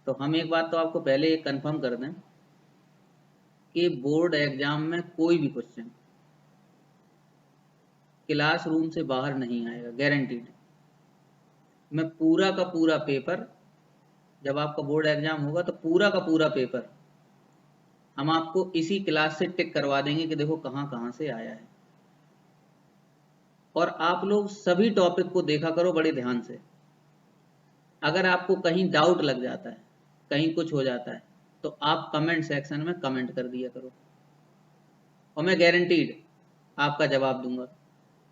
तो हम एक बात तो आपको पहले एक कंफर्म कर दें कि बोर्ड एग्जाम में कोई भी क्वेश्चन क्लासरूम से बाहर नहीं आएगा, गारंटीड। मैं पूरा का पूरा पेपर, जब आपका बोर्ड एग्जाम होगा तो पूरा का पूरा पेपर हम आपको इसी क्लास से टिक करवा देंगे कि देखो कहाँ कहाँ से आया है। और आप लोग सभी टॉपिक को देखा करो बड़े ध्यान से। अगर आपको कहीं डाउट लग जाता है, कहीं कुछ हो जाता है, तो आप कमेंट सेक्शन में कमेंट कर दिया करो और मैं गारंटीड आपका जवाब दूंगा।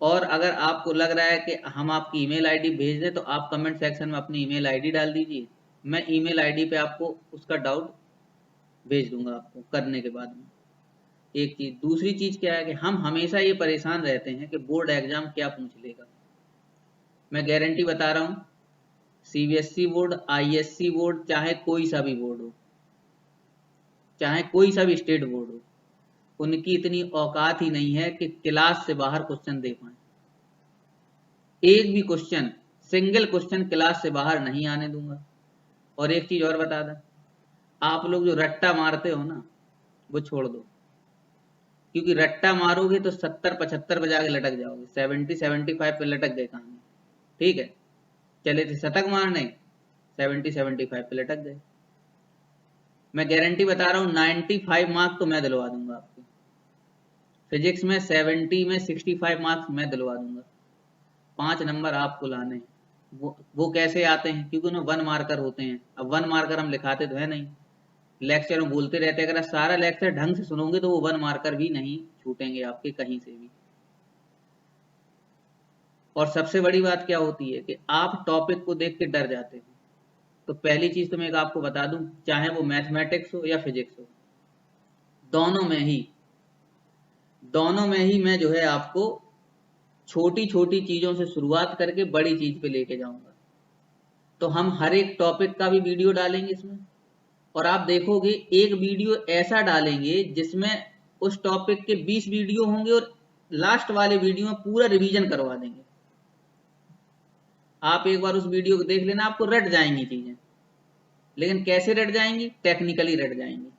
और अगर आपको लग रहा है कि हम आपकी ईमेल आईडी भेज दें तो आप कमेंट सेक्शन में अपनी ईमेल आईडी डाल दीजिए, मैं ईमेल आईडी पे आपको उसका डाउट भेज दूंगा आपको करने के बाद में। एक चीज, दूसरी चीज क्या है कि हम हमेशा ये परेशान रहते हैं कि बोर्ड एग्जाम क्या पूछ लेगा। मैं गारंटी बता रहा हूँ, सीबीएसई बोर्ड, आईएससी बोर्ड, चाहे कोई सा भी बोर्ड हो, चाहे कोई सा भी स्टेट बोर्ड हो, उनकी इतनी औकात ही नहीं है कि क्लास से बाहर क्वेश्चन दे पाए। एक भी क्वेश्चन, सिंगल क्वेश्चन क्लास से बाहर नहीं आने दूंगा। और एक चीज और बता दें, आप लोग जो रट्टा मारते हो ना, वो छोड़ दो, क्योंकि रट्टा मारोगे तो 70-75 पे जाके लटक जाओगे, 70-75 पे लटक गए कहानी। ठीक है, चले थे शतक मारने, 70-75 पे लटक गए। मैं गारंटी बता रहा हूँ 95 मार्क्स तो मैं दिलवा दूंगा आपको। फिजिक्स में 70 में 65 मार्क्स मैं दिलवा दूंगा। 5 नंबर आपको लाने हैं। वो कैसे आते हैं, क्योंकि उन्हें 1 मार्कर होते हैं। अब 1 मार्कर हम लिखाते तो है नहीं, लेक्चर में बोलते रहते हैं। अगर आप सारा लेक्चर ढंग से सुनोगे तो वो 1 मार्कर भी नहीं छूटेंगे आपके कहीं से भी। और सबसे बड़ी बात क्या होती है कि आप टॉपिक को देख के डर जाते हो। तो पहली चीज तो मैं एक आपको बता दूं, चाहे वो मैथमेटिक्स हो या फिजिक्स हो, दोनों में ही मैं जो है आपको छोटी छोटी चीजों से शुरुआत करके बड़ी चीज पे लेके जाऊंगा। तो हम हर एक टॉपिक का भी वीडियो डालेंगे इसमें, और आप देखोगे एक वीडियो ऐसा डालेंगे जिसमें उस टॉपिक के 20 वीडियो होंगे और लास्ट वाले वीडियो में पूरा रिवीजन करवा देंगे। आप एक बार उस वीडियो को देख लेना, आपको रट जाएंगी चीजें। लेकिन कैसे रट जाएंगी? टेक्निकली रट जाएंगी,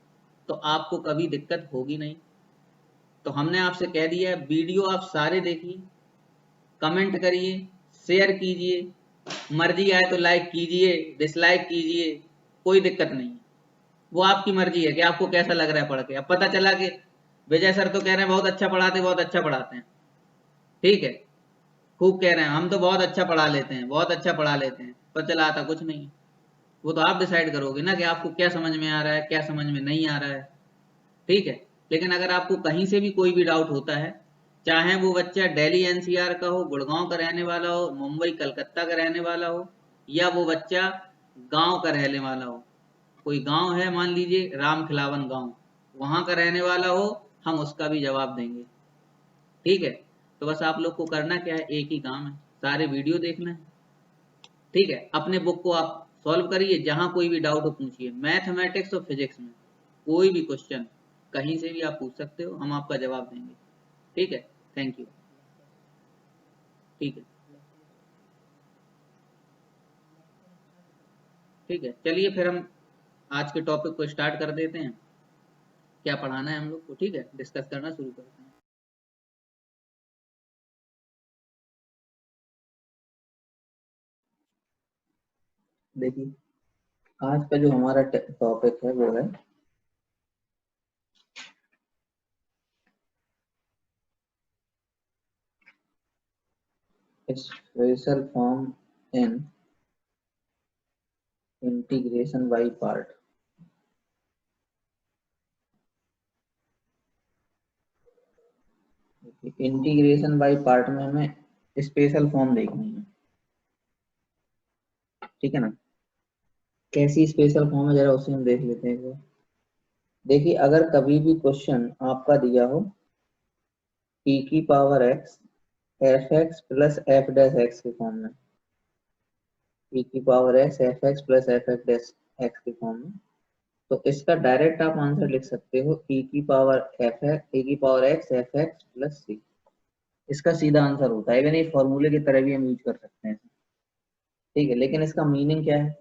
तो आपको कभी दिक्कत होगी नहीं। तो हमने आपसे कह दिया है, वीडियो आप सारे देखिए, कमेंट करिए, शेयर कीजिए, मर्जी आए तो लाइक कीजिए, डिसलाइक कीजिए, कोई दिक्कत नहीं है। वो आपकी मर्जी है कि आपको कैसा लग रहा है पढ़ के। अब पता चला कि विजय सर तो कह रहे हैं बहुत अच्छा पढ़ाते, बहुत अच्छा पढ़ाते हैं, ठीक है, खूब कह रहे हैं, हम तो बहुत अच्छा पढ़ा लेते हैं, बहुत अच्छा पढ़ा लेते हैं, पर चला आता कुछ नहीं। वो तो आप डिसाइड करोगे ना कि आपको क्या समझ में आ रहा है, क्या समझ में नहीं आ रहा है, ठीक है। लेकिन अगर आपको कहीं से भी कोई भी डाउट होता है, चाहे वो बच्चा दिल्ली एनसीआर का हो, गुड़गांव का रहने वाला हो, मुंबई कलकत्ता का रहने वाला हो, या वो बच्चा गांव का रहने वाला हो, कोई गांव है मान लीजिए राम खिलावन गांव, वहां का रहने वाला हो, हम उसका भी जवाब देंगे, ठीक है। तो बस आप लोग को करना क्या है, एक ही काम है, सारे वीडियो देखना है, ठीक है। अपने बुक को आप सॉल्व करिए, जहां कोई भी डाउट हो पूछिए। मैथमेटिक्स और फिजिक्स में कोई भी क्वेश्चन कहीं से भी आप पूछ सकते हो, हम आपका जवाब देंगे, ठीक है। थैंक यू, ठीक है, ठीक है। चलिए फिर हम आज के टॉपिक को स्टार्ट कर देते हैं, क्या पढ़ाना है हम लोग को, ठीक है, डिस्कस करना शुरू करते हैं। देखिए, आज का जो हमारा टॉपिक है वो है special form in integration by part. Integration by part में हमें स्पेशल फॉर्म देखनी है, ठीक है ना। कैसी स्पेशल फॉर्म है जरा उसे हम देख लेते हैं। देखिए, अगर कभी भी क्वेश्चन आपका दिया हो e की power x f x plus f dash x के फॉर्म में, e की power x f x plus f dash x के फॉर्म में, तो इसका डायरेक्ट आप आंसर लिख सकते हो e की पावर एफ एक्स, e की power x f x plus c. इसका सीधा आंसर होता है, यानी फॉर्मूले की तरह भी हम यूज कर सकते हैं, ठीक है। लेकिन इसका मीनिंग क्या है?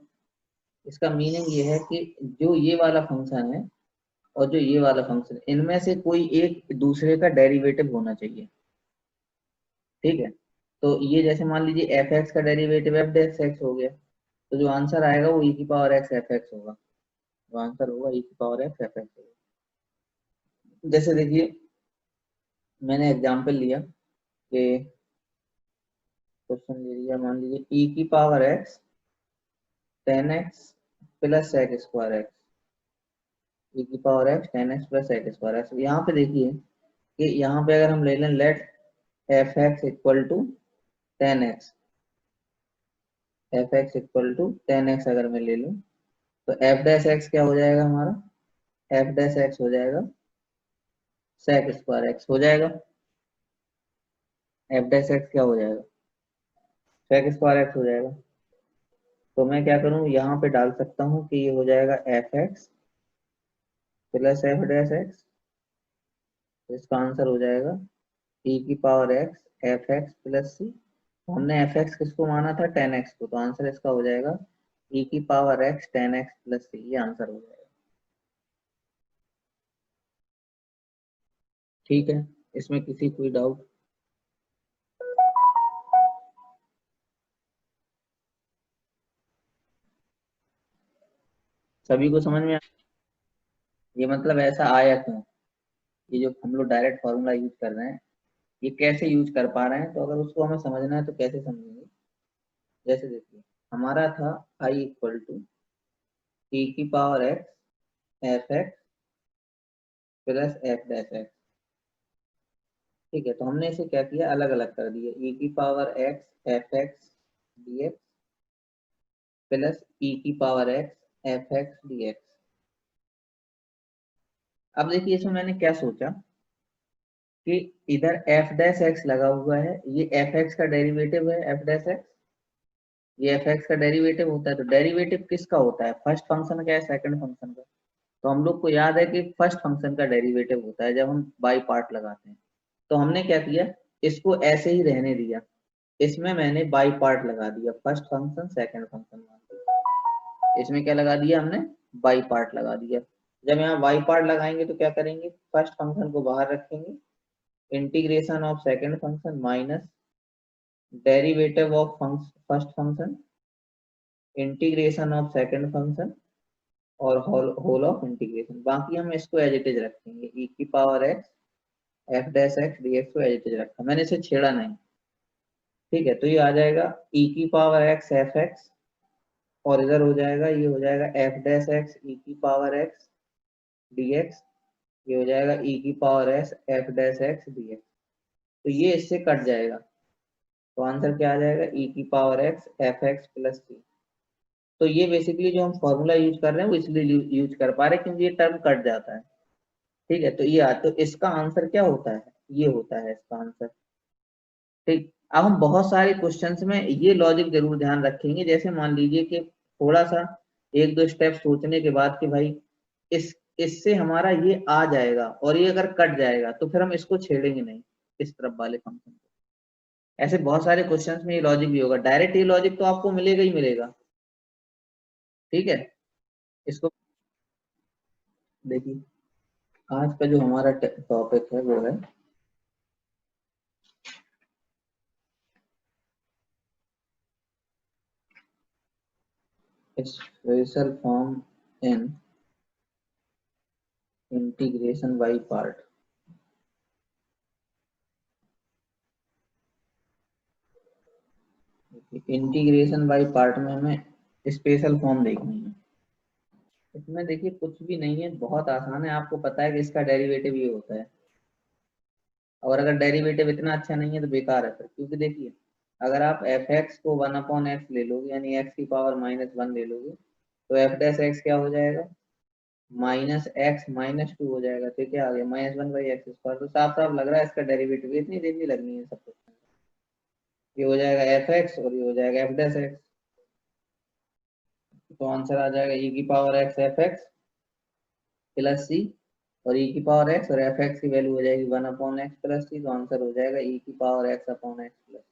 इसका मीनिंग ये है कि जो ये वाला फंक्शन है और जो ये वाला फंक्शन, इनमें से कोई एक दूसरे का डेरिवेटिव होना चाहिए। ठीक है, तो ये जैसे मान लीजिए एफ एक्स का डेरिवेटिव एफ डेक्स एक्स हो गया, तो जो आंसर आएगा वो ई की पावर एक्स एफ एक्स होगा। जो आंसर होगा ई की पावर एक्स एफ एक्स होगा। जैसे देखिए, मैंने एग्जांपल लिया कि क्वेश्चन ले लिया, मान लीजिए ई की power x ten x plus sec square x, e की power x ten x plus sec square x. यहाँ पे देखिए कि यहाँ पे अगर हम ले लें let f x equal to ten x, f x equal to ten x अगर मैं ले लूँ, तो एफ डैश एक्स क्या हो जाएगा हमारा, एफ डैश एक्स हो जाएगा सेक स्क्वायर एक्स हो जाएगा। एफ डैश एक्स क्या हो जाएगा, सेक स्क्वायर एक्स हो जाएगा। तो मैं क्या करूँ, यहाँ पे डाल सकता हूँ कि ये हो जाएगा f x plus f dash x, तो इसका आंसर हो जाएगा ई की power x f x plus c. हमने एफ एक्स किसको माना था, टेन एक्स को, तो आंसर इसका हो जाएगा ई की power x ten x plus c, ये आंसर हो जाएगा। ठीक है, इसमें किसी कोई डाउट? सभी को समझ में ये मतलब ऐसा आया क्यों, ये जो हम लोग डायरेक्ट फॉर्मूला यूज कर रहे हैं, ये कैसे यूज कर पा रहे हैं, तो अगर उसको हमें समझना है तो कैसे समझेंगे। जैसे देखिए, हमारा था आई इक्वल टू ई की power x f x plus f dash x. ठीक है, तो हमने इसे क्या किया, अलग अलग कर दिया, ई की power x f x d x plus e की power x f x d x. अब देखिए, इसमें मैंने क्या सोचा कि इधर एफ डैश एक्स लगा हुआ है, ये एफ एक्स का डेरिवेटिव है, एफ डैश एक्स ये एफ एक्स का डेरिवेटिव होता है। तो डेरिवेटिव किसका होता है, फर्स्ट फंक्शन का या सेकंड फंक्शन का? तो हम लोग को याद है कि फर्स्ट फंक्शन का डेरिवेटिव होता है जब हम बाई पार्ट लगाते हैं। तो हमने क्या किया, इसको ऐसे ही रहने दिया, इसमें मैंने बाई पार्ट लगा दिया, फर्स्ट फंक्शन सेकंड फंक्शन मान लिया। इसमें क्या लगा दिया हमने, बाई पार्ट लगा दिया। जब यहाँ बाई पार्ट लगाएंगे तो क्या करेंगे, फर्स्ट फंक्शन को बाहर रखेंगे, integration of second function minus derivative of first function integration of second function और होल ऑफ इंटीग्रेशन। बाकी हम इसको एज इट इज रखेंगे, ई की power x F dash x d x को एज इट इज रखा, मैंने इसे छेड़ा नहीं। ठीक है, तो ये आ जाएगा ई की पावर एक्स एफ एक्स, और इधर हो जाएगा, ये हो जाएगा एफ डैश एक्स ई की पावर एक्स डी एक्स, ये हो जाएगा ई की power x F dash x d x. तो ये इससे कट जाएगा, तो आंसर क्या आ जाएगा, ई की power x f x plus c. तो ये बेसिकली जो हम फॉर्मूला यूज कर रहे हैं वो इसलिए यूज कर पा रहे हैं क्योंकि ये टर्म कट जाता है। ठीक है, तो ये तो इसका आंसर क्या होता है, ये होता है इसका आंसर। ठीक, अब हम बहुत सारे क्वेश्चंस में ये लॉजिक जरूर ध्यान रखेंगे, जैसे मान लीजिए कि थोड़ा सा एक दो स्टेप सोचने के बाद कि भाई इस इससे हमारा ये आ जाएगा और ये अगर कट जाएगा तो फिर हम इसको छेड़ेंगे नहीं, इस तरफ वाले फंक्शन को। ऐसे बहुत सारे क्वेश्चंस में ये लॉजिक भी होगा, डायरेक्ट ये लॉजिक तो आपको मिलेगा ही मिलेगा। ठीक है, इसको देखिए, आज का जो हमारा टॉपिक है वो है special form in integration by part. Integration by part में हमें स्पेशल फॉर्म देखनी है। इसमें देखिए कुछ भी नहीं है, बहुत आसान है, आपको पता है कि इसका डेरिवेटिव ये होता है, और अगर डेरिवेटिव इतना अच्छा नहीं है तो बेकार है फिर, क्योंकि देखिए अगर आप एफ एक्स को वन अपॉन एक्स ले लोगे, यानी एक्स की पावर माइनस वन ले लोगे, तो एफ डैश एक्स क्या हो जाएगा, माइनस एक्स माइनस टू हो जाएगा। तो क्या आ गया, minus one by x square. तो साफ साफ लग रहा है इसका डेरिवेटिव इतनी देर नहीं लगनी है सब कुछ। ये हो जाएगा एफ एक्स और ये हो जाएगा एफ डैश एक्स, तो आंसर आ जाएगा ई की power x f x plus c, और ई की पावर एक्स और एफ एक्स की वैल्यू हो जाएगी one upon x plus c, तो आंसर हो जाएगा ई की power x upon x plus.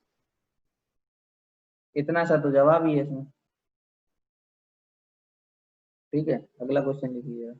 इतना सा तो जवाब ही है इसमें। ठीक है, अगला क्वेश्चन लिखिएगा।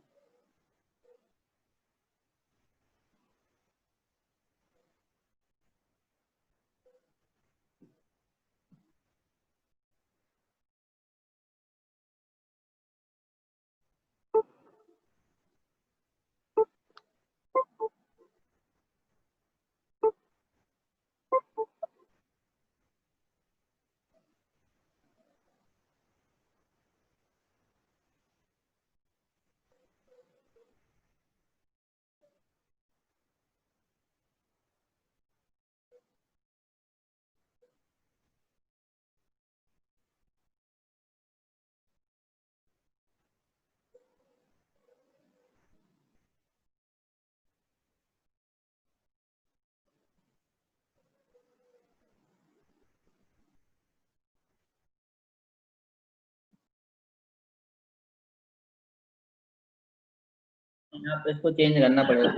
यहाँ पे इसको चेंज करना पड़ेगा,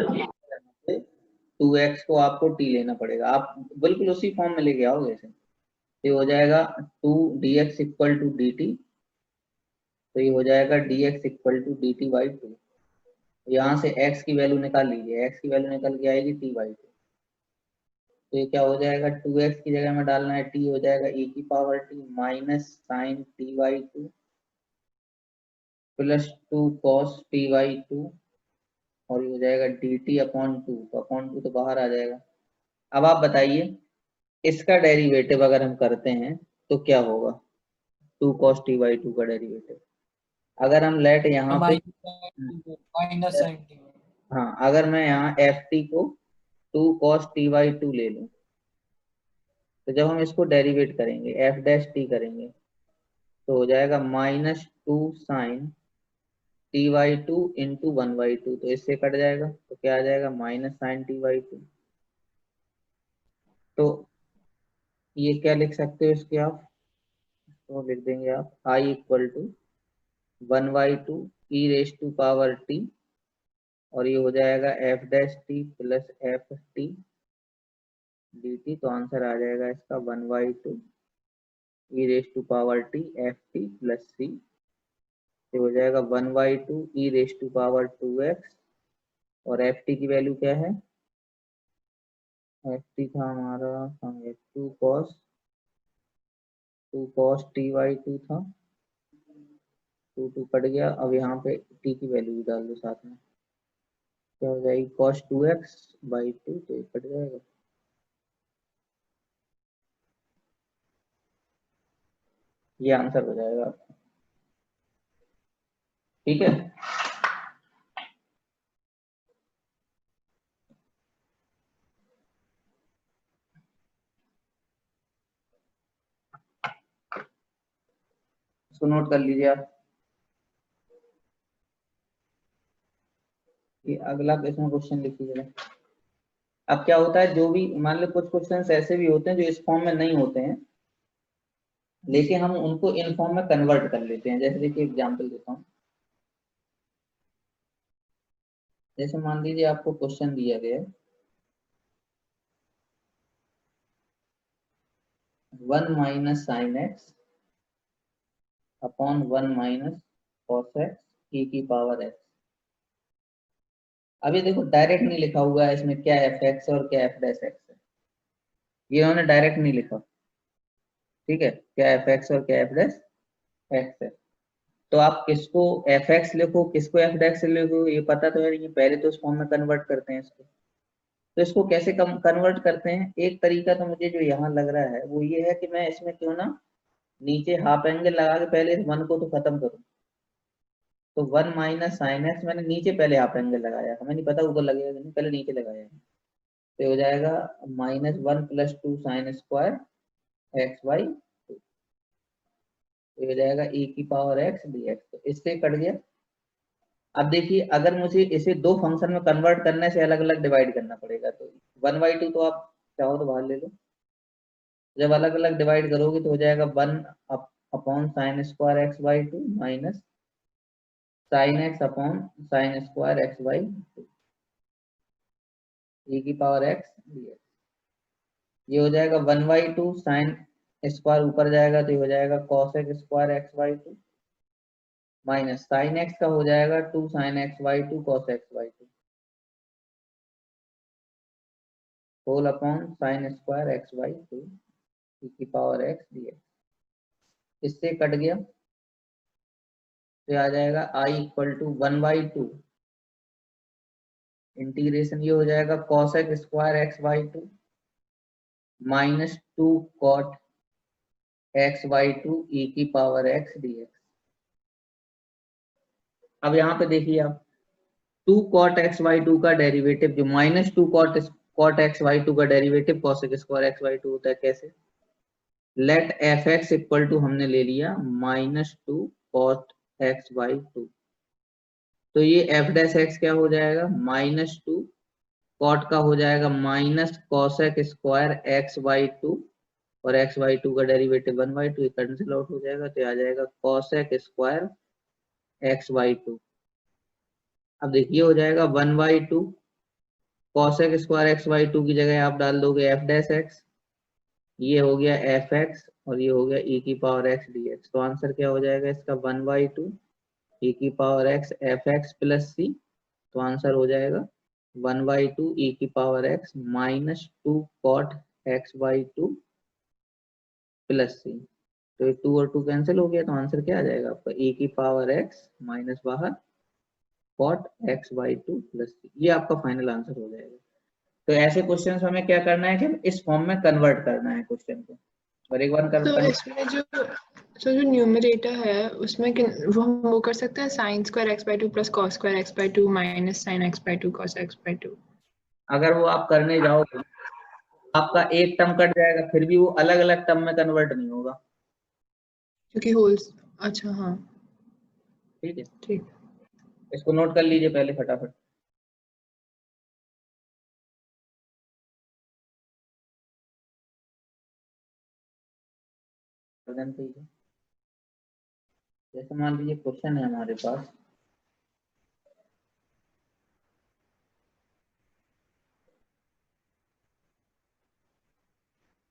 2x को आपको t लेना पड़ेगा, आप बिल्कुल उसी फॉर्म में लेके आओगे इसे। ये हो जाएगा 2 dx equal to d t, तो ये हो जाएगा dx equal to d t by 2। यहाँ से x की वैल्यू निकाल लीजिए, x की वैल्यू निकल के आएगी t बाई 2। तो ये क्या हो जाएगा, 2x की जगह में डालना है t, हो जाएगा e की power t minus sine t by 2 plus 2 cos t by 2, और ये हो जाएगा डी टी अपॉन 2, तो अपॉन 2 तो बाहर आ जाएगा। अब आप बताइए इसका डेरिवेटिव अगर हम करते हैं तो क्या होगा, 2 cos t बाई 2 का डेरिवेटिव। अगर हम लेट यहाँ पे माइनस साइन टी। हाँ, अगर मैं यहाँ एफ टी को 2 cos t बाई 2 ले लूँ, तो जब हम इसको डेरिवेट करेंगे एफ डैश टी करेंगे, तो हो जाएगा minus 2 sine t by 2 into 1/2, तो इससे कट जाएगा तो क्या आ जाएगा, माइनस साइन टी बाई 2। तो ये क्या लिख सकते हो इसके आप, तो लिख देंगे आप I equal to 1/2 e raise to power t, और ये हो जाएगा f dash t plus f t d t, तो आंसर आ जाएगा इसका 1/2 e raise to power t f t plus c, ये हो जाएगा 1/2 e raise to power 2x, और एफ टी की वैल्यू क्या है, एफ टी था हमारा 2 cos टी बाई 2 था, 2 कट गया, अब यहाँ पे टी की वैल्यू भी डाल दो साथ में, क्या हो जाएगी cos 2x बाई 2, तो ये कट जाएगा। ये आंसर हो जाएगा आपका, ठीक है। इसको नोट कर लीजिए आप। ये अगला इसमें क्वेश्चन लिखिएगा। अब क्या होता है, जो भी मान लो कुछ क्वेश्चन ऐसे भी होते हैं जो इस फॉर्म में नहीं होते हैं, लेकिन हम उनको इन फॉर्म में कन्वर्ट कर लेते हैं। जैसे देखिए एग्जांपल देता हूँ, जैसे मान लीजिए आपको क्वेश्चन दिया गया है 1 minus sine x upon 1 minus cos x e की पावर एक्स। अभी देखो डायरेक्ट नहीं लिखा हुआ है इसमें क्या एफ एक्स और क्या एफ डैश एक्स है, ये उन्होंने डायरेक्ट नहीं लिखा, ठीक है, क्या एफ एक्स और क्या एफ डैश एक्स है। तो आप किसको एफ एक्स लिखो किसको एफ डैश लिखो ये पता तो है नहीं, पहले तो उस फॉर्म में कन्वर्ट करते हैं इसको। तो इसको कैसे कम कन्वर्ट करते हैं, एक तरीका तो मुझे जो यहाँ लग रहा है वो ये है कि मैं इसमें क्यों ना नीचे हाफ एंगल लगा के पहले इस वन को तो खत्म करूं। तो 1 माइनस साइन एक्स मैंने नीचे पहले हाफ एंगल लगाया, हमें नहीं पता ऊपर लगेगा कि नहीं, पहले नीचे लगाया है। तो ये हो जाएगा -1 + 2 साइन स्क्वायर एक्स वाई, तो ये हो जाएगा e की पावर x dx, तो इससे कट गया। अब देखिए अगर मुझे इसे दो फंक्शन में कन्वर्ट करने से अलग अलग डिवाइड करना पड़ेगा, तो 1/2 तो आप चाहो तो बाहर ले लो, जब अलग अलग डिवाइड करोगे तो हो जाएगा 1 upon sine square x by 2 minus sine x upon sine square x by 2 e की पावर x dx। ये हो जाएगा 1/2 साइन स्क्वायर ऊपर जाएगा तो ये हो जाएगा cos x square x by 2, minus sine x का हो जाएगा 2 sin x by 2 cos x by 2 whole upon sine square x by 2 e की पावर x dx। इससे कट गया तो आ जाएगा i इक्वल टू 1/2 इंटीग्रेशन ये हो जाएगा cos x square x by 2 minus 2 cot x by 2 e की पावर x dx। अब यहाँ पे देखिए आप 2 cot x बाई 2 का डेरिवेटिव जो माइनस 2 cot x बाई 2 का derivative cos x square x by 2 होता है। कैसे? Let f x equal to हमने ले लिया -2 cot x बाई 2। तो ये एफ डैश एक्स क्या हो जाएगा? -2 cot का हो जाएगा minus cos x square x by 2 और x बाई 2 का डेरिवेटिव 1/2 कैंसिल आउट हो जाएगा तो आ जाएगा cos x square x by 2। अब देखिए हो जाएगा 1/2 cos x square x by 2 की जगह आप डाल दोगे एफ डैश एक्स, ये हो गया एफ एक्स और ये हो गया e की पावर x dx। तो आंसर क्या हो जाएगा इसका? 1/2 e की power x f x plus c. तो आंसर हो जाएगा 1/2 e की power x -2 cot x by 2 plus c. तो ये 2 और 2 कैंसिल हो गया तो आंसर क्या आ जाएगा आपका? e की पावर x माइनस बाहर cot x by 2 plus c. ये आपका फाइनल आंसर हो जाएगा। तो ऐसे क्वेश्चंस हमें क्या करना है कि इस फॉर्म में कन्वर्ट करना है क्वेश्चन को। और एक बार तो इसमें जो न्यूमरेटर है उसमें वो कर सकते हैं sign square x by 2 plus cos square x by 2 minus sine x by 2 cos x by 2। अगर वो आप करने जाओ तो आपका एक टर्म कट जाएगा, फिर भी वो अलग अलग टर्म में कन्वर्ट नहीं होगा। क्योंकि होल्स, अच्छा हाँ ठीक है, ठीक। इसको नोट कर लीजिए पहले फटाफट। जैसे मान लीजिए क्वेश्चन है हमारे पास,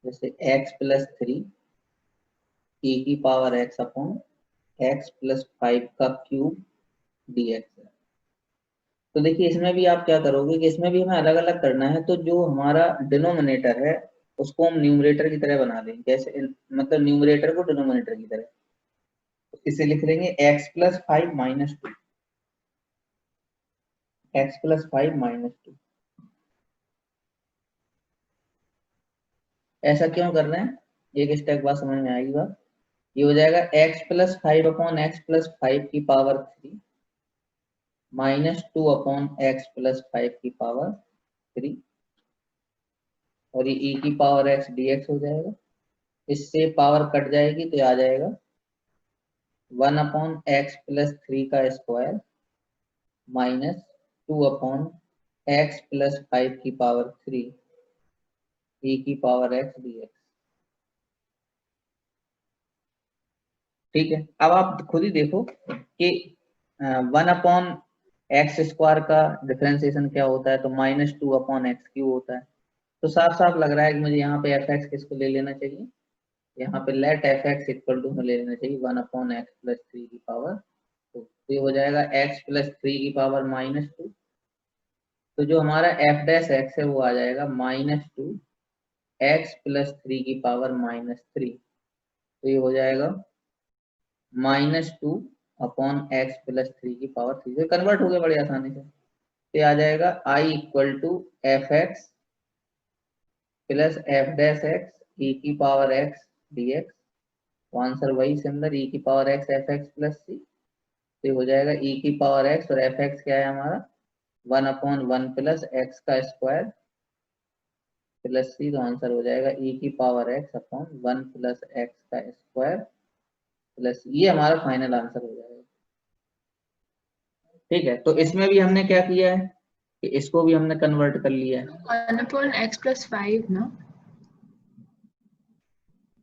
जैसे x प्लस 3 e की power x upon x plus 5 का क्यूब dx है। तो देखिए इसमें भी आप क्या करोगे कि इसमें भी हमें अलग अलग करना है। तो जो हमारा डिनोमिनेटर है उसको हम न्यूमरेटर की तरह बना देंगे। कैसे? मतलब न्यूमरेटर को डिनोमिनेटर की तरह, इसे लिख लेंगे x plus 5 minus 2, x plus 5 minus 2। ऐसा क्यों कर रहे हैं? एक स्टेप बाद समझ में आएगी बात। ये हो जाएगा x plus 5 upon x plus 5 की power 3 minus 2 upon x plus 5 की पावर 3 और ये e की पावर x dx हो जाएगा। इससे पावर कट जाएगी तो आ जाएगा 1 अपॉन एक्स प्लस 3 का square minus 2 upon x plus 5 की पावर 3 e की पावर x dx। ठीक है, अब आप खुद ही देखो कि 1 अपॉन एक्स स्क्वायर का डिफरेंशिएशन क्या होता है? तो -2 अपॉन एक्स क्यूब होता है। तो साफ साफ लग रहा है कि मुझे यहाँ पे एफ एक्स किसको ले लेना चाहिए? यहाँ पे let f x equal to में ले लेना चाहिए 1 अपॉन एक्स प्लस 3 की पावर 2। तो ये हो जाएगा एक्स प्लस 3 की पावर -2। तो जो हमारा एफ डैश एक्स है वो आ जाएगा -2 एक्स प्लस 3 की पावर -3। तो ये हो जाएगा -2 अपॉन एक्स प्लस 3 की पावर 3 से कन्वर्ट हो गया बड़ी आसानी से। तो आ जाएगा I equal to f x plus f dash x e की पावर एक्स डी एक्स। तो आंसर वही सिमिलर ई की power x f x plus c. तो हो जाएगा ई की पावर एक्स और एफ एक्स क्या है हमारा? 1 अपॉन 1 प्लस एक्स का स्क्वायर प्लस सी। तो आंसर हो जाएगा ई की power x upon 1 plus x का स्क्वायर प्लस, ये हमारा फाइनल आंसर हो जाएगा। ठीक है, तो इसमें भी हमने क्या किया है कि इसको भी हमने कन्वर्ट कर लिया है। 1 अपॉन x प्लस 5 ना।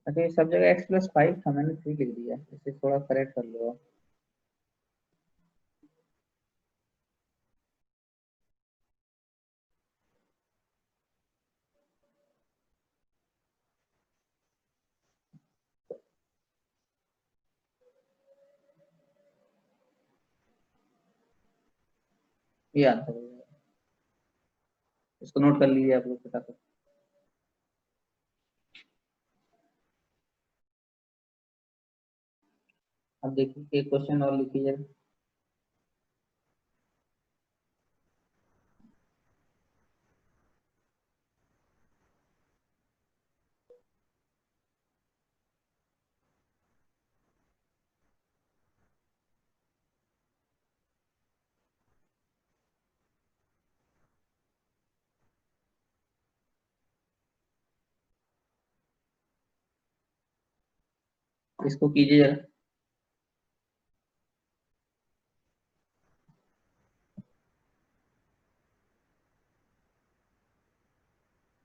अच्छा, ये सब जगह x प्लस 5 था, मैंने 3 लिख दिया, इसे थोड़ा करेक्ट कर लो। ये आंसर हो जाएगा। इसको नोट कर लीजिए आप लोग फटाफट। अब देखिए एक क्वेश्चन और लिखिए जरा। इसको कीजिए जरा।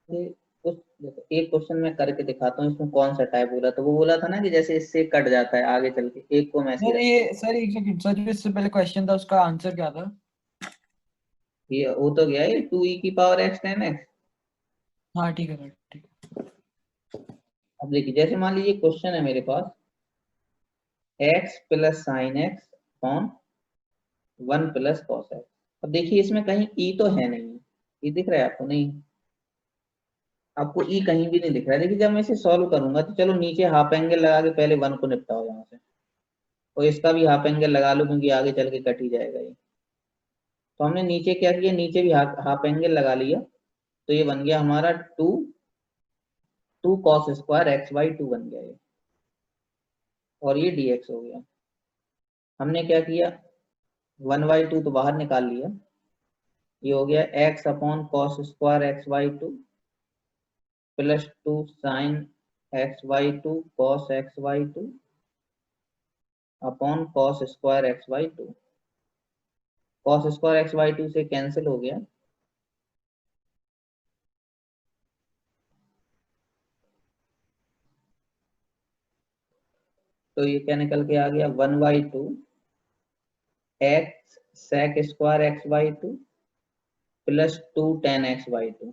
देखो एक क्वेश्चन मैं करके दिखाता हूँ, इसमें कौन सा टाइप बोला तो वो बोला था ना कि जैसे इससे कट जाता है आगे चल के, एक को मैं ऐसे सर ये सर एक सेकंड सर, जो इससे पहले क्वेश्चन था उसका आंसर क्या था? ये हो तो गया ये 2e की पावर x 10x। हाँ ठीक है सर, ठीक है। अब देखिए जैसे मान लीजिए क्वेश्चन है मेरे पास x plus sign x upon 1 plus cos x. अब देखिए इसमें कहीं e तो है नहीं, ये दिख रहा है आपको? नहीं, आपको ई कहीं भी नहीं दिख रहा है। देखिए जब मैं इसे सॉल्व करूंगा तो चलो नीचे हाफ एंगल लगा के पहले 1 को निपटाओ यहाँ से, और इसका भी हाफ एंगल लगा लो क्योंकि आगे चल के कट ही जाएगा ये। तो हमने नीचे क्या किया, नीचे भी हाफ एंगल लगा लिया, तो ये बन गया हमारा 2 कॉस स्क्वायर एक्स बाई 2 बन गया ये, और ये dx हो गया। हमने क्या किया, 1/2 तो बाहर निकाल लिया, ये हो गया x upon cos square x by 2 plus 2 sine x by 2 cos x by 2 upon cos square x by 2। Cos square x by 2 से कैंसिल हो गया, तो ये क्या निकल के आ गया, 1/2 x sec square x by 2 plus 2 tan x by 2।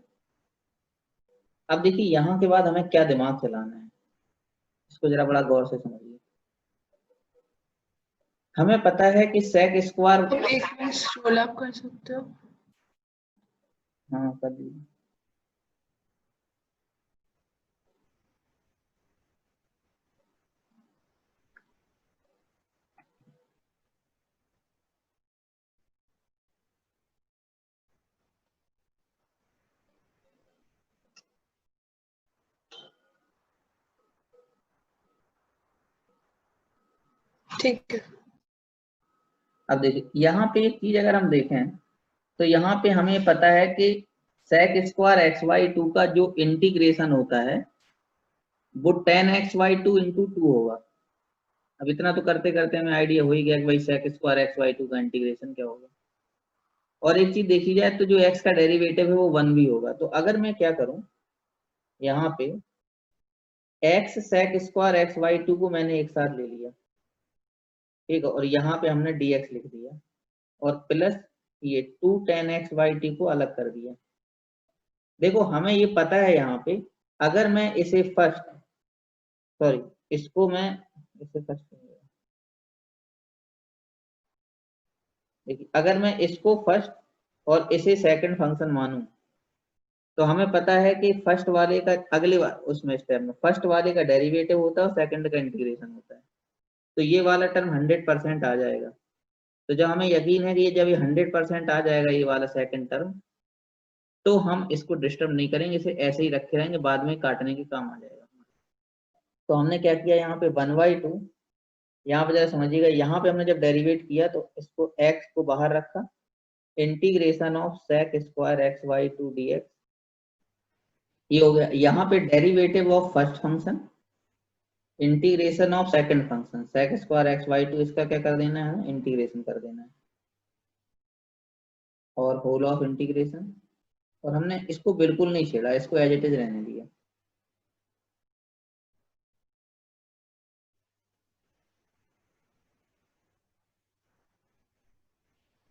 अब देखिए यहाँ के बाद हमें क्या दिमाग चलाना है, इसको जरा बड़ा गौर से समझिए। हमें पता है कि सेक स्क्वायर, तुम एक मिनट स्क्रॉल अप कर सकते हो? हाँ कर दीजिए। ठीक है। अब देखिए यहाँ पे एक चीज अगर हम देखें तो यहाँ पे हमें पता है कि सेक स्क्वायर एक्स बाई 2 का जो इंटीग्रेशन होता है वो 10x/2 इंटू 2 होगा। अब इतना तो करते करते हमें आइडिया हो ही गया कि भाई सेक स्क्वायर एक्स बाई 2 का इंटीग्रेशन क्या होगा। और एक चीज देखी जाए तो जो x का डेरिवेटिव है वो 1 भी होगा। तो अगर मैं क्या करूं, यहाँ पे x sec square x by 2 को मैंने एक साथ ले लिया, ठीक है, और यहाँ पे हमने dx लिख दिया, और प्लस ये 2 टेन एक्स बाई टी को अलग कर दिया। देखो हमें ये पता है यहाँ पे, अगर मैं इसे फर्स्ट, सॉरी इसको मैं इसे फर्स्ट, देखिए अगर मैं इसको फर्स्ट और इसे सेकंड फंक्शन मानूं तो हमें पता है कि फर्स्ट वाले का अगले उसमें स्टेप में फर्स्ट वाले का डेरिवेटिव होता है और सेकंड का इंटीग्रेशन होता है, तो ये वाला टर्म 100% आ जाएगा। तो जब हमें यकीन है कि ये जब ये 100% आ जाएगा ये वाला सेकंड टर्म, तो हम इसको डिस्टर्ब नहीं करेंगे, इसे ऐसे ही रखे रहेंगे, बाद में काटने के काम आ जाएगा। तो हमने क्या किया, यहाँ पे 1/2, यहाँ पे जरा समझिएगा, यहाँ पे हमने जब डेरिवेट किया तो इसको x को बाहर रखा, integration of sec square x by 2 dx, ये हो गया। यहाँ पे derivative of first function, integration of second function sec square x by 2, इसका क्या कर देना है, इंटीग्रेशन कर देना है, और होल ऑफ इंटीग्रेशन। और हमने इसको बिल्कुल नहीं छेड़ा, इसको एज इट इज रहने दिया।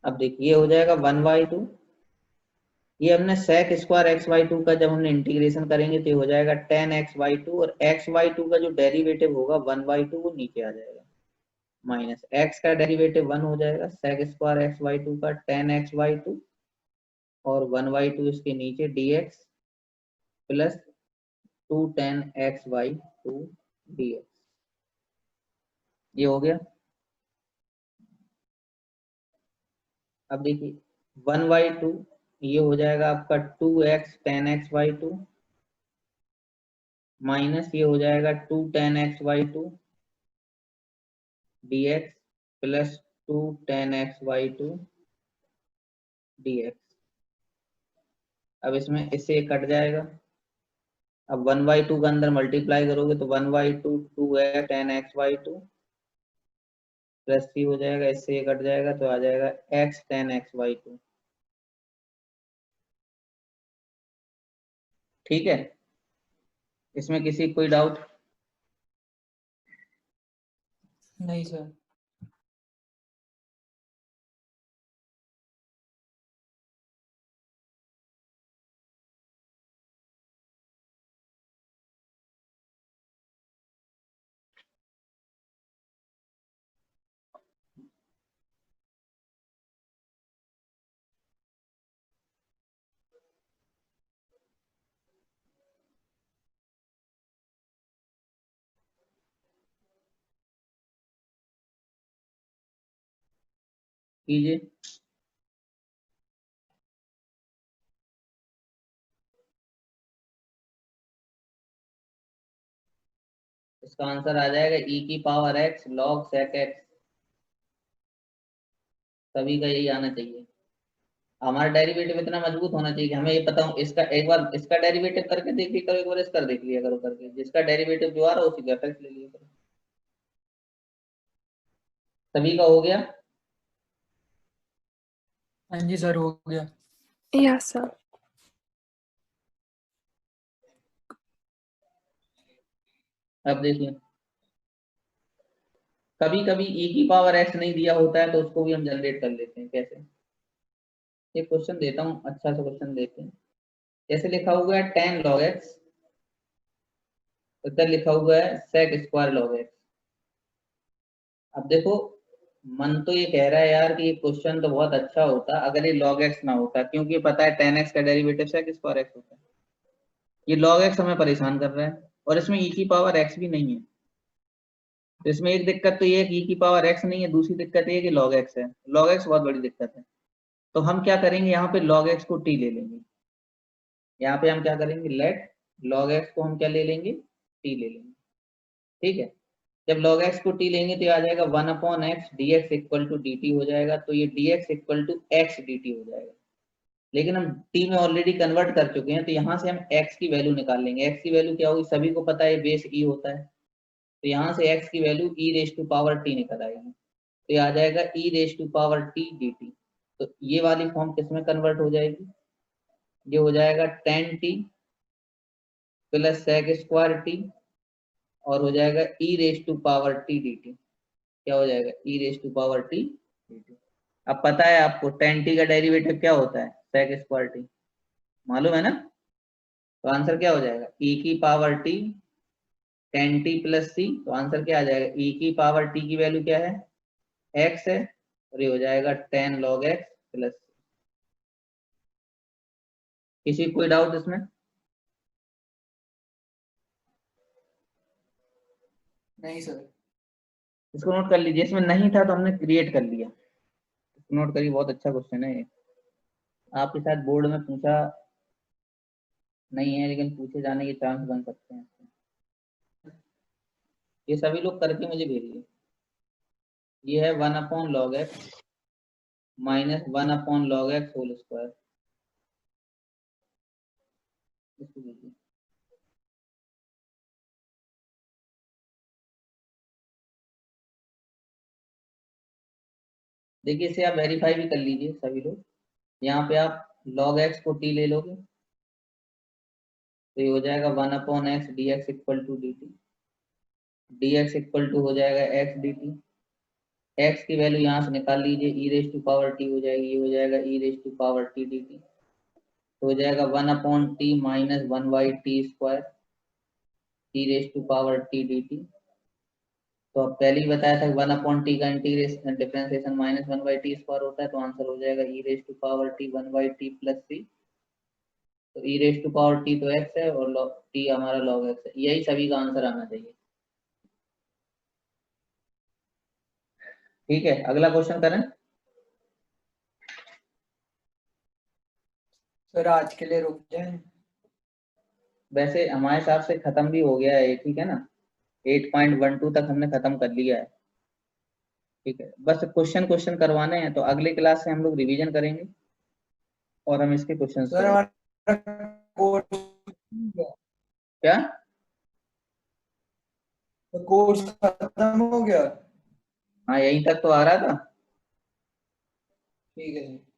अब देखिए हो जाएगा 1/2, ये हमने सेक स्क्वायर एक्स बाई 2 का जब हमने इंटीग्रेशन करेंगे तो ये हो जाएगा 10x/2, और x/2 का जो डेरिवेटिव होगा 1/2 वो नीचे आ जाएगा। माइनस x का डेरिवेटिव 1 हो जाएगा, sec square x by two का tan x बाई टू और 1/2 इसके नीचे dx plus 2 tan x by to dx। ये हो गया। अब देखिए 1/2 ये हो जाएगा आपका 2x tan x by to minus ये हो जाएगा 2 tan x by to dx plus 2 tan x by to dx। अब इसमें इससे ये कट जाएगा। अब 1/2 का अंदर मल्टीप्लाई करोगे तो 1/2 2x tan x by two plus c हो जाएगा, इससे ये कट जाएगा तो आ जाएगा x tan x by to. ठीक है, इसमें किसी कोई डाउट? नहीं सर। कीजिए। इसका आंसर आ जाएगा e की power x log sec x। सभी का यही आना चाहिए। हमारा डेरिवेटिव इतना मजबूत होना चाहिए कि हमें ये पता हो। इसका एक बार इसका डेरिवेटिव करके देख लिया करो, एक बार इसका देख लिया करो करके, जिसका डेरिवेटिव जो आ रहा है उसी का एफएक्स ले लिया करो। सभी का हो गया? हाँ जी सर, हो गया। Yes, sir. अब देखिए कभी कभी e की पावर x नहीं दिया होता है तो उसको भी हम जनरेट कर लेते हैं। कैसे? एक क्वेश्चन देता हूँ, अच्छा सा क्वेश्चन देते हैं। जैसे लिखा हुआ है tan log x, इधर लिखा हुआ है sec स्क्वायर log x। अब देखो मन तो ये कह रहा है यार कि ये क्वेश्चन तो बहुत अच्छा होता अगर ये log x ना होता, क्योंकि पता है tan x का डेरिवेटिव sec स्क्वायर x होता है। ये log x हमें परेशान कर रहा है और इसमें e की पावर x भी नहीं है। तो इसमें एक दिक्कत तो ये है कि e की पावर x नहीं है, दूसरी दिक्कत ये है कि log x है। log x बहुत बड़ी दिक्कत है। तो हम क्या करेंगे, यहाँ पे log x को t ले लेंगे। यहाँ पे हम क्या करेंगे, लेट log x को हम क्या ले लेंगे, t ले लेंगे। ठीक है, जब log x को t लेंगे तो ये आ जाएगा 1/x dx equal to dt हो जाएगा। तो ये dx equal to x dt हो जाएगा। लेकिन हम t में ऑलरेडी कन्वर्ट कर चुके हैं तो यहाँ से हम x की वैल्यू निकाल लेंगे। x की वैल्यू क्या होगी, सभी को पता है बेस e होता है। तो यहाँ से x की value e raise to power t निकल आएगी। तो ये आ जाएगा e raise to power t dt। तो ये वाली फॉर्म किसमें कन्वर्ट हो जाएगी, ये हो जाएगा tan t plus sec square t और हो जाएगा e raise to power t dt। क्या हो जाएगा, e raise to power t dt। अब पता है आपको tan t का डेरिवेटिव क्या होता है, sec स्क्वायर t मालूम है ना। तो आंसर क्या हो जाएगा, e की power t tan t plus c। तो आंसर क्या आ जाएगा, e की पावर t की वैल्यू क्या है, x है, और ये हो जाएगा tan log x प्लस। किसी कोई डाउट इसमें? नहीं सर। इसको नोट कर लीजिए, इसमें नहीं था तो हमने क्रिएट कर लिया। इसको नोट करिए, बहुत अच्छा क्वेश्चन है ये। आपके साथ बोर्ड में पूछा नहीं है लेकिन पूछे जाने के चांस बन सकते हैं। ये सभी लोग करके मुझे भेजिए। ये है 1/log x minus 1/log x whole square. इसको भेजिए। देखिए इसे आप वेरीफाई भी कर लीजिए सभी लोग। यहाँ पे आप log x को t ले लोगे तो ये हो जाएगा 1/x dx equal to dt। dx equal to हो जाएगा x dt। x की वैल्यू यहाँ से निकाल लीजिए, e raise to power t हो जाएगी, ये हो जाएगा e raise to power t dt। तो हो जाएगा 1/t minus 1/t square e raise to power t dt। तो अब पहले ही बताया था 1/t का इंटीग्रेशन डिफरेंशिएशन -1/t² होता है, तो आंसर हो जाएगा e⁻t 1/t + c। तो e⁻t तो x है और t हमारा log x है, यही सभी का आंसर आना चाहिए। ठीक है, अगला क्वेश्चन करें। सर आज के लिए रुक जाए। वैसे हमारे हिसाब से खत्म भी हो गया है, ठीक है ना, 8.12 तक हमने खत्म कर लिया है। ठीक है, बस क्वेश्चन करवाने हैं, तो अगले क्लास से हम लोग रिवीजन करेंगे और हम इसके क्वेश्चंस सर करेंगे। हमारा कोर्स क्या? कोर्स खत्म हो गया। हाँ, यहीं तक तो आ रहा था। ठीक है सर।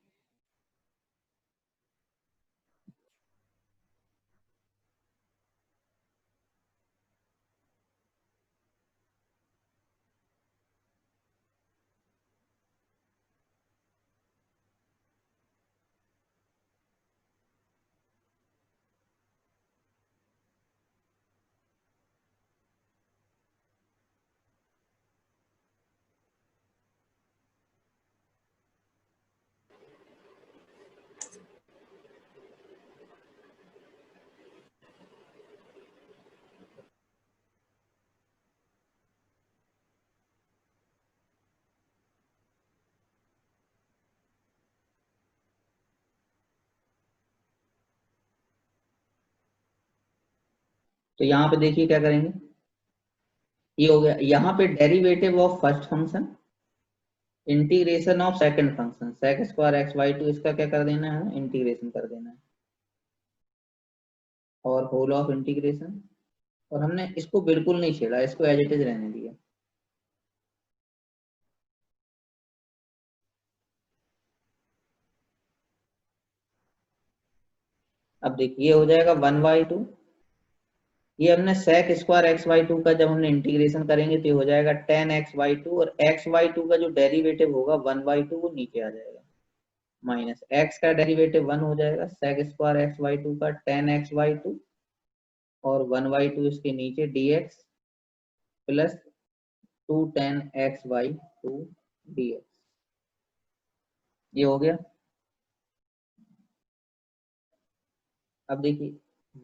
तो यहाँ पे देखिए क्या करेंगे, ये हो गया। यहाँ पे derivative of first function, integration of second function sec² x/2, इसका क्या कर देना है, इंटीग्रेशन कर देना है, और होल ऑफ इंटीग्रेशन। और हमने इसको बिल्कुल नहीं छेड़ा, इसको एज इट इज रहने दिया। अब देखिए हो जाएगा 1/2, ये हमने sec² x/2 का जब हमने इंटीग्रेशन करेंगे तो ये हो जाएगा tan x/2, और x/2 का जो डेरिवेटिव होगा 1/2 वो नीचे आ जाएगा, माइनस x का डेरिवेटिव 1 हो जाएगा, sec² x/2 का tan x/2, और 1/2 इसके नीचे dx plus 2 tan x/2 dx। ये हो गया। अब देखिए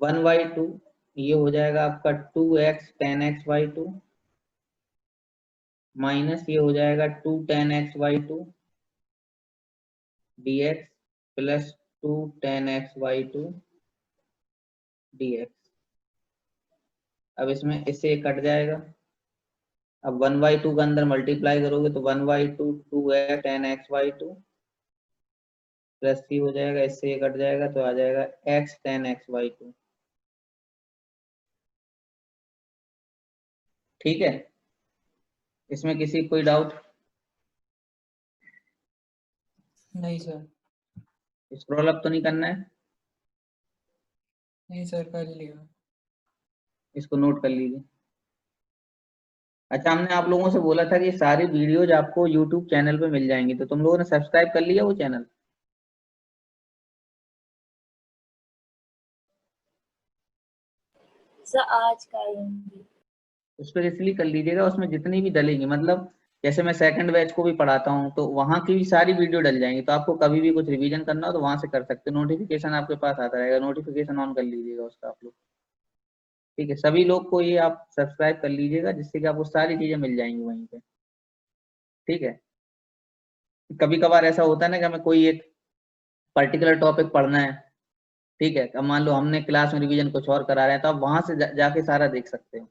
1/2 ये हो जाएगा आपका 2x tan x/2, माइनस ये हो जाएगा 2 tan x/2 dx plus 2 tan x/2 dx। अब इसमें इससे ये कट जाएगा। अब 1/2 का अंदर मल्टीप्लाई करोगे तो 1/2 2x tan x/2 plus c हो जाएगा, इससे ये कट जाएगा तो आ जाएगा x tan x/2। ठीक है, इसमें किसी कोई डाउट? नहीं सर। स्क्रॉल अप तो नहीं करना है, नहीं सर कर लिया। इसको नोट कर लीजिए। अच्छा, हमने आप लोगों से बोला था कि सारी वीडियोज आपको यूट्यूब चैनल पे मिल जाएंगी, तो तुम लोगों ने सब्सक्राइब कर लिया वो चैनल? सर आज करेंगे। उस पर इसलिए कर लीजिएगा, उसमें जितनी भी डलेंगी, मतलब जैसे मैं सेकंड बैच को भी पढ़ाता हूँ तो वहाँ की भी सारी वीडियो डल जाएंगी, तो आपको कभी भी कुछ रिवीजन करना हो तो वहां से कर सकते हो, नोटिफिकेशन आपके पास आता रहेगा, नोटिफिकेशन ऑन कर लीजिएगा उसका आप लोग। ठीक है, सभी लोग को ये आप सब्सक्राइब कर लीजिएगा, जिससे कि आपको सारी चीजें मिल जाएंगी वहीं पे। ठीक है, कभी कभार ऐसा होता है ना कि हमें कोई एक पर्टिकुलर टॉपिक पढ़ना है, ठीक है, अब मान लो हमने क्लास में रिवीजन कुछ और करा रहे हैं, तो आप वहां से जाके सारा देख सकते हो।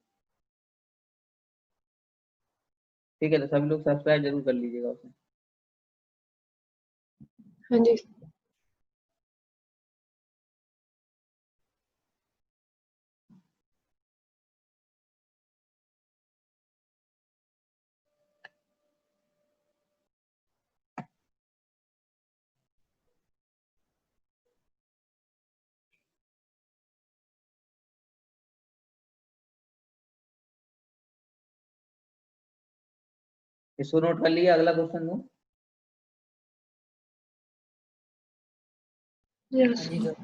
ठीक है, तो सभी लोग सब्सक्राइब जरूर कर लीजिएगा उसे। हाँ जी। इसको नोट कर लिया, अगला क्वेश्चन दो। यस। हाँ जी सर।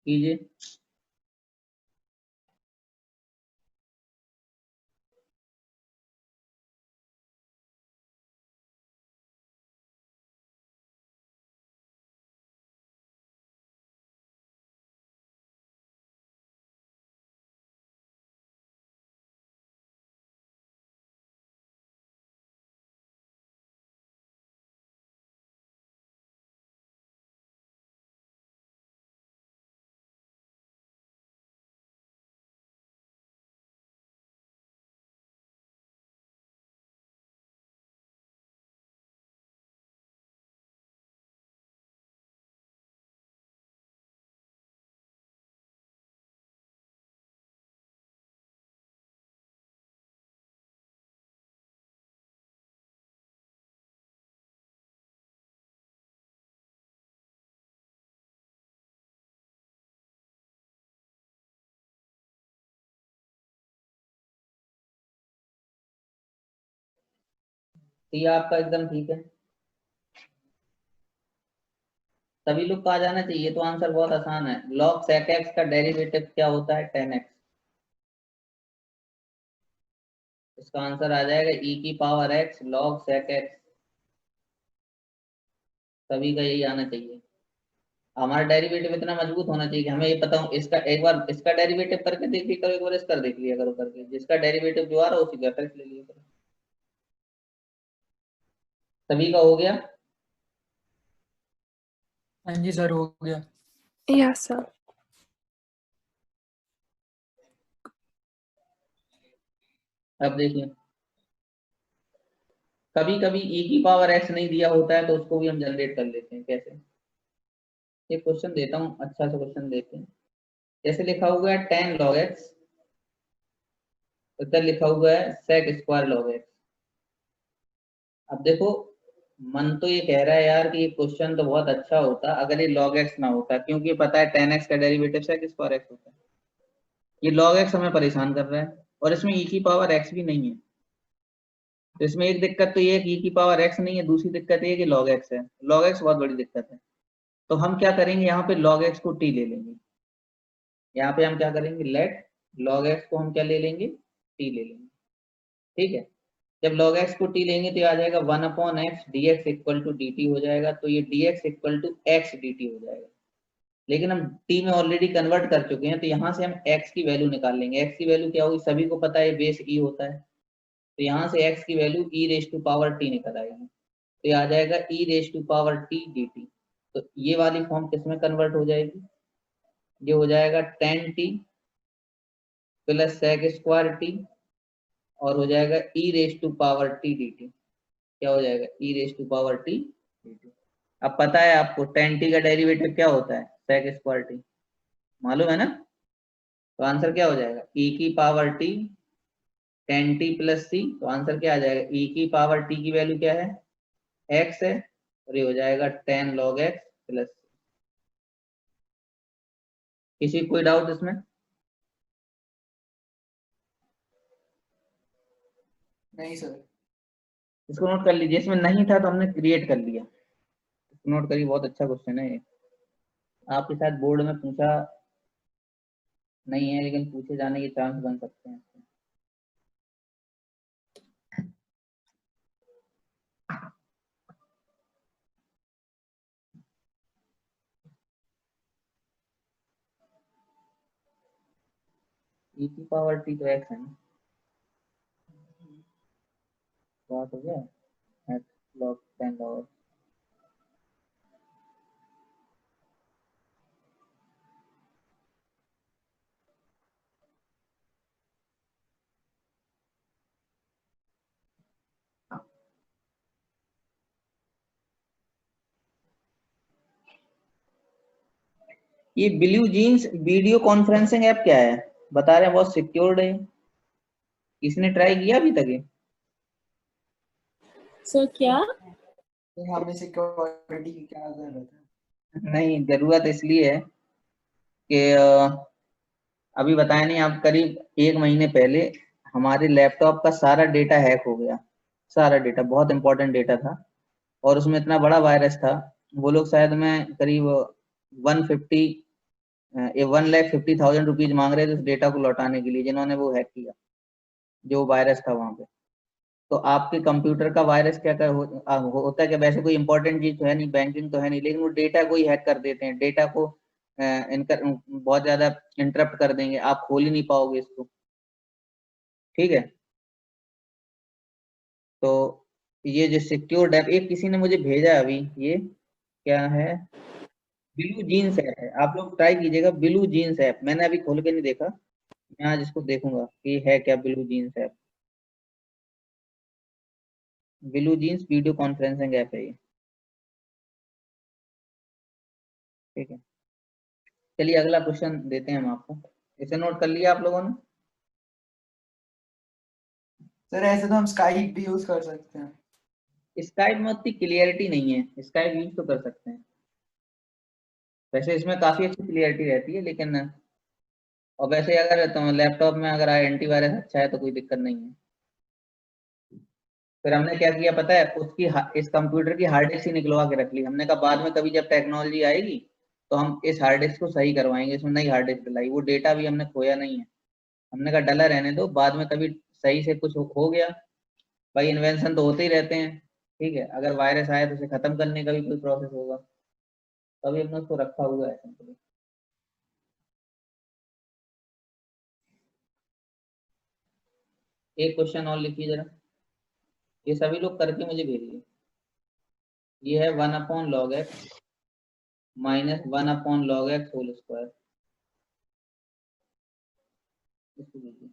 कीजिए। तो ये आपका एकदम ठीक है। सभी लोग को आ जाना चाहिए। तो आंसर बहुत आसान है। log sec x का डेरिवेटिव क्या होता है? 10x। इसका आंसर आ जाएगा e की power x log sec x। सभी का यही आना चाहिए। हमारा डेरिवेटिव इतना मजबूत होना चाहिए कि हमें ये पता हो। इसका एक बार इसका डेरिवेटिव करके देख लिया करो, एक बार इसका देख लिया करो करके, जिसका डेरिवेटिव जो आ रहा है उसी का रेफरेंस ले लिया करो। सभी का हो गया? हाँ जी सर, हो गया। Yes, sir. अब देखिए, कभी कभी e की पावर x नहीं दिया होता है तो उसको भी हम जनरेट कर लेते हैं। कैसे? एक क्वेश्चन देता हूँ, अच्छा सा क्वेश्चन देते हैं। जैसे लिखा हुआ है 10 log x, इधर लिखा हुआ है sec स्क्वायर log x। अब देखो, मन तो ये कह रहा है यार कि ये क्वेश्चन तो बहुत अच्छा होता अगर ये log x ना होता, क्योंकि पता है 10x का डेरिवेटिव sec स्क्वायर x होता है। ये log x हमें परेशान कर रहा है और इसमें e की पावर x भी नहीं है। तो इसमें एक दिक्कत तो ये है कि e की पावर x नहीं है, दूसरी दिक्कत ये है कि log x है। log x बहुत बड़ी दिक्कत है। तो हम क्या करेंगे, यहाँ पे log x को t ले लेंगे। यहाँ पे हम क्या करेंगे, लेट log x को हम क्या ले लेंगे, t ले लेंगे। ठीक है। जब log x को t लेंगे तो ये आ जाएगा 1/x dx equal to dt हो जाएगा। तो ये dx equal to x dt हो जाएगा। लेकिन हम t में ऑलरेडी कन्वर्ट कर चुके हैं, तो यहाँ से हम x की वैल्यू निकाल लेंगे। x की वैल्यू क्या होगी, सभी को पता है बेस e होता है। तो यहाँ से x की value e raise to power t निकल आएगी। तो ये आ जाएगा e raise to power t dt। तो ये वाली फॉर्म किसमें कन्वर्ट हो जाएगी, ये हो जाएगा 10t plus sec square t और हो जाएगा e raise to power t dt। क्या हो जाएगा, e raise to power t dt। अब पता है आपको 10t का डेरिवेटिव क्या होता है, sec स्क्वायर t, मालूम है ना? तो आंसर क्या हो जाएगा, e की power t 10t plus c। तो आंसर क्या आ जाएगा, e की पावर t की वैल्यू क्या है, x है, और ये हो जाएगा 10 log x प्लस। किसी कोई डाउट इसमें? नहीं सर। इसको नोट कर लीजिए, इसमें नहीं था तो हमने क्रिएट कर लिया। इसको नोट करिए, बहुत अच्छा क्वेश्चन है ये। आपके साथ बोर्ड में पूछा नहीं है लेकिन पूछे जाने के चांस बन सकते हैं। e की पावर t तो x है ना, बात हो गया, x log 10 log x। ये Blue Jeans video conferencing app क्या है, बता रहे हैं बहुत सिक्योर्ड है। इसने ट्राई किया अभी तक ये? सर क्या? हमें सिक्योरिटी की क्या जरूरत है? नहीं, जरूरत इसलिए है कि अभी बताया नहीं, आप करीब 1 महीने पहले हमारे लैपटॉप का सारा डेटा हैक हो गया। सारा डेटा, बहुत इंपॉर्टेंट डेटा था और उसमें इतना बड़ा वायरस था। वो लोग शायद में करीब 150 ये 1,50,000 रुपीज मांग रहे थे उस डेटा को लौटाने के लिए, जिन्होंने वो हैक किया, जो वायरस था वहां पे। तो आपके कंप्यूटर का वायरस क्या होता है कि वैसे कोई इंपॉर्टेंट चीज तो है नहीं, बैंकिंग तो है नहीं, लेकिन वो डेटा को ही हैक कर देते हैं, डेटा को बहुत ज्यादा इंटरप्ट कर देंगे, आप खोल ही नहीं पाओगे इसको। ठीक है, तो ये जो सिक्योर ऐप, एक किसी ने मुझे भेजा है अभी, ये क्या है, ब्लू जीन्स ऐप है, आप लोग ट्राई कीजिएगा। ब्लू जीन्स ऐप मैंने अभी खोल के नहीं देखा, मैं आज इसको देखूंगा कि है क्या Blue Jeans app. Blue Jeans video conferencing app है ये। ठीक है, चलिए अगला क्वेश्चन देते हैं हम आपको, इसे नोट कर लिया आप लोगों ने? सर ऐसे तो हम स्काइप भी यूज कर सकते हैं। स्काइप में उतनी क्लियरिटी नहीं है, स्काइप यूज तो कर सकते हैं, वैसे इसमें काफी अच्छी क्लियरिटी रहती है, लेकिन और वैसे अगर तो लैपटॉप में अगर एंटीवायरस अच्छा है तो कोई दिक्कत नहीं है। फिर हमने क्या किया पता है, इस कंप्यूटर की हार्ड डिस्क ही निकलवा के रख ली, हमने कहा बाद में कभी जब टेक्नोलॉजी आएगी तो हम इस हार्ड डिस्क को सही करवाएंगे, इसमें नई हार्ड डिस्क डलाई, वो डेटा भी हमने खोया नहीं है, हमने कहा डला रहने दो, बाद में कभी सही से कुछ हो गया, भाई इन्वेंशन तो होते ही रहते हैं। ठीक है, अगर वायरस आया तो उसे खत्म करने का भी कोई प्रोसेस होगा, तभी हमने उसको रखा हुआ है सिंपली। एक क्वेश्चन और लिखिए जरा, ये सभी लोग करके मुझे भेजिए। ये है 1/log x minus 1/log x whole square, इसको भेजिए।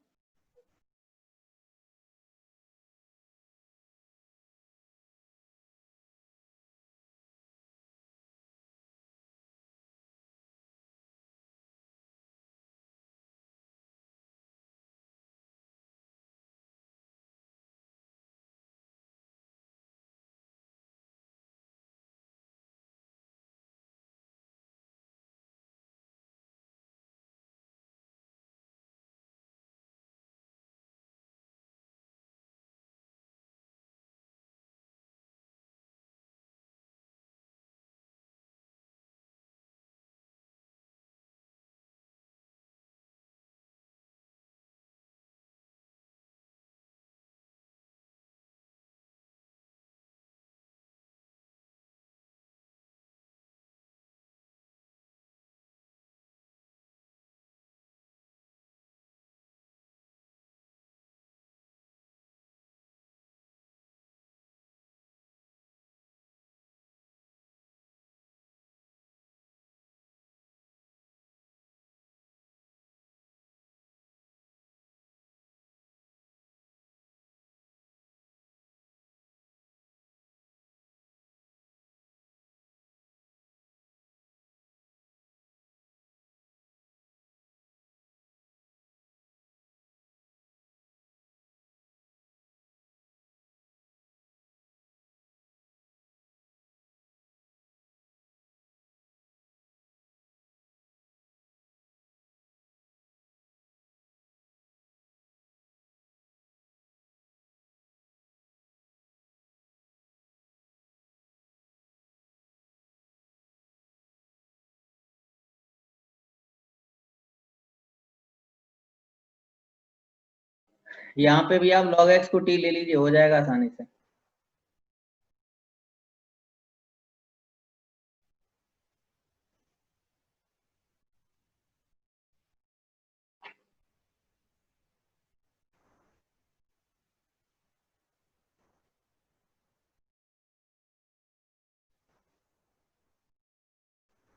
यहाँ पे भी आप log x को t ले लीजिए, हो जाएगा आसानी से।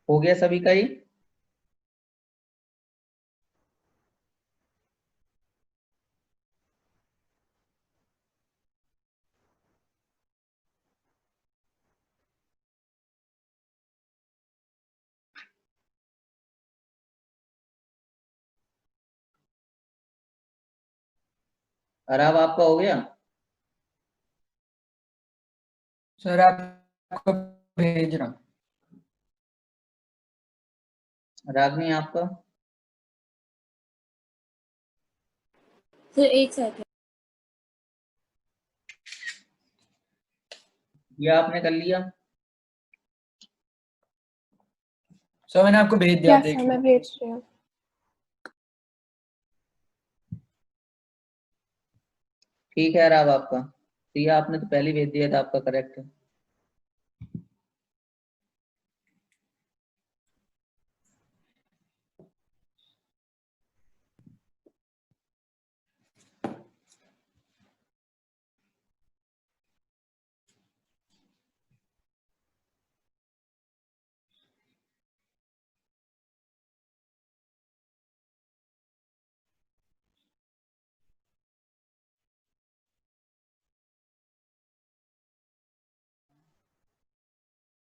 हो गया सभी का ही? और अब आपका हो गया? सर आपको भेज रहा हूँ। रागनी आपका? सर एक सेकंड। ये आपने कर लिया? सर मैंने आपको भेज दिया, यस देख सर लो। मैं भेज रही हूँ। ठीक है यार, अब आपका सिया आपने तो पहले भेज दिया था, आपका करेक्ट है।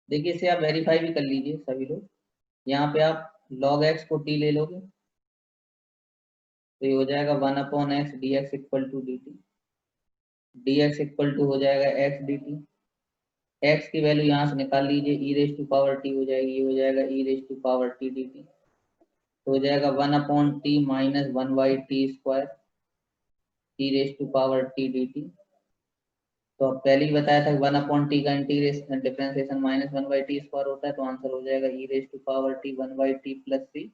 देखिए इसे आप वेरीफाई भी कर लीजिए सभी लोग। यहाँ पे आप log x को t ले लोगे तो ये हो जाएगा 1/x dx equal to dt। dx equal to हो जाएगा x dt। x की वैल्यू यहाँ से निकाल लीजिए, e raise to power t हो जाएगी, ये हो जाएगा e raise to power t dt। तो हो जाएगा 1/t minus 1/t square e raise to power t dt। तो अब पहले ही बताया था 1/t का integration differentiation minus 1/t square होता है, तो आंसर हो जाएगा e raise to power t 1/t plus c।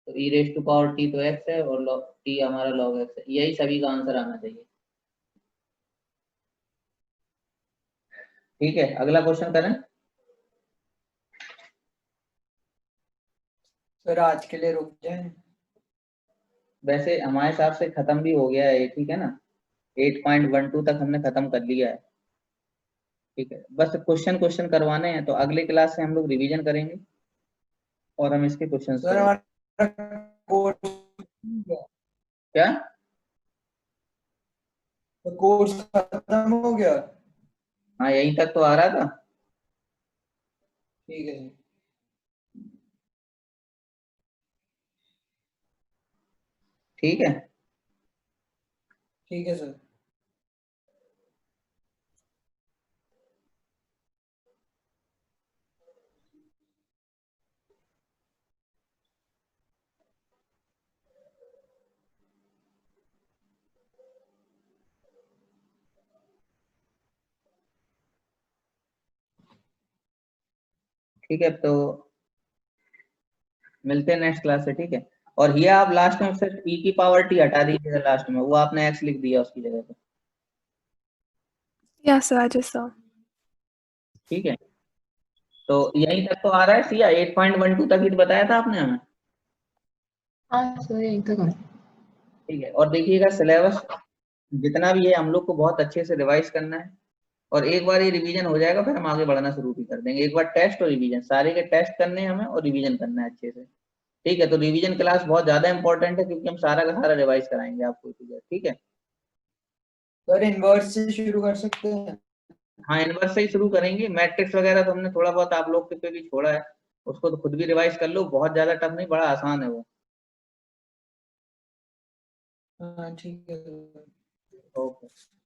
तो e raise to power t तो x है और log t हमारा log x है। यही सभी का आंसर आना चाहिए। ठीक है, अगला क्वेश्चन करें। सर आज के लिए रुक जाए। वैसे हमारे हिसाब से खत्म भी हो गया है ये, ठीक है ना। 8.12 तक हमने खत्म कर लिया है। ठीक है, बस क्वेश्चन क्वेश्चन करवाने हैं, तो अगले क्लास से हम लोग रिवीजन करेंगे और हम इसके क्वेश्चंस सर करेंगे। हमारा कोर्स क्या? कोर्स खत्म हो गया? हाँ यहीं तक तो आ रहा था। ठीक है सर। ठीक है, ठीक है सर। ठीक है, तो मिलते हैं नेक्स्ट क्लास से। ठीक है, और ये आप लास्ट में सिर्फ e की पावर t हटा दीजिएगा लास्ट में, वो आपने x लिख दिया उसकी जगह पे। Yes sir, I just saw. ठीक है, तो यहीं तक तो आ रहा है सिया, 8.12 तक ही तो बताया था आपने हमें। हाँ सर यहीं तक है। ठीक है, और देखिएगा सिलेबस जितना भी है हम लोग को बहुत अच्छे से रिवाइज करना है, और एक बार ये रिवीजन हो जाएगा फिर हम आगे बढ़ना शुरू भी कर देंगे। एक बार टेस्ट और रिवीजन सारे के टेस्ट करने हैं हमें, और रिवीजन करना है अच्छे से। ठीक है, तो रिवीजन क्लास बहुत ज्यादा इंपॉर्टेंट है, क्योंकि हम सारा का सारा रिवाइज कराएंगे आपको। ठीक है, सर इनवर्स से शुरू कर सकते हैं? हाँ इनवर्स से ही शुरू करेंगे। मैट्रिक्स वगैरह तो हमने थोड़ा बहुत आप लोग के पे भी छोड़ा है, उसको तो खुद भी रिवाइज कर लो, बहुत ज्यादा टफ नहीं, बड़ा आसान है वो। हाँ ठीक है सर। ओके।